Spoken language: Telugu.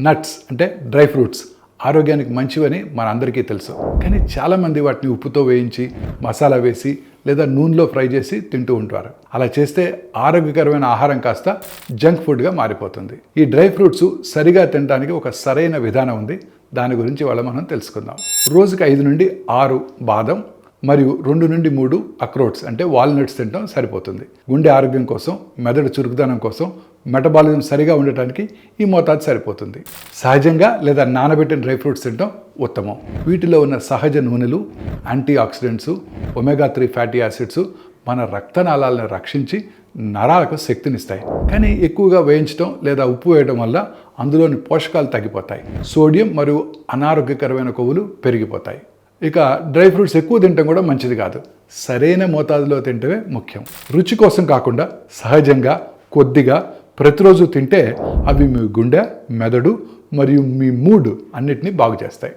నట్స్ అంటే డ్రై ఫ్రూట్స్ ఆరోగ్యానికి మంచివని మనందరికీ తెలుసు. కానీ చాలామంది వాటిని ఉప్పుతో వేయించి మసాలా వేసి లేదా నూనెలో ఫ్రై చేసి తింటూ ఉంటారు. అలా చేస్తే ఆరోగ్యకరమైన ఆహారం కాస్త జంక్ ఫుడ్గా మారిపోతుంది. ఈ డ్రై ఫ్రూట్స్ సరిగా తినడానికి ఒక సరైన విధానం ఉంది. దాని గురించి వాళ్ళ మనం తెలుసుకుందాం. రోజుకి 5 నుండి 6 బాదం మరియు 2 నుండి 3 అక్రోట్స్ అంటే వాల్నట్స్ తినడం సరిపోతుంది. గుండె ఆరోగ్యం కోసం, మెదడు చురుకుదనం కోసం, మెటబాలిజం సరిగా ఉండటానికి ఈ మోతాదు సరిపోతుంది. సహజంగా లేదా నానబెట్టిన డ్రై ఫ్రూట్స్ తినడం ఉత్తమం. వీటిలో ఉన్న సహజ నూనెలు, anti oxidants, omega 3 fatty acids మన రక్తనాళాలను రక్షించి నరాలకు శక్తినిస్తాయి. కానీ ఎక్కువగా వేయించడం లేదా ఉప్పు వేయడం వల్ల అందులోని పోషకాలు తగ్గిపోతాయి. సోడియం మరియు అనారోగ్యకరమైన కొవ్వులు పెరిగిపోతాయి. ఇక డ్రై ఫ్రూట్స్ ఎక్కువ తినడం కూడా మంచిది కాదు. సరైన మోతాదులో తింటమే ముఖ్యం. రుచి కోసం కాకుండా సహజంగా కొద్దిగా ప్రతిరోజు తింటే అవి మీ గుండె, మెదడు మరియు మీ మూడ్ అన్నిటినీ బాగు చేస్తాయి.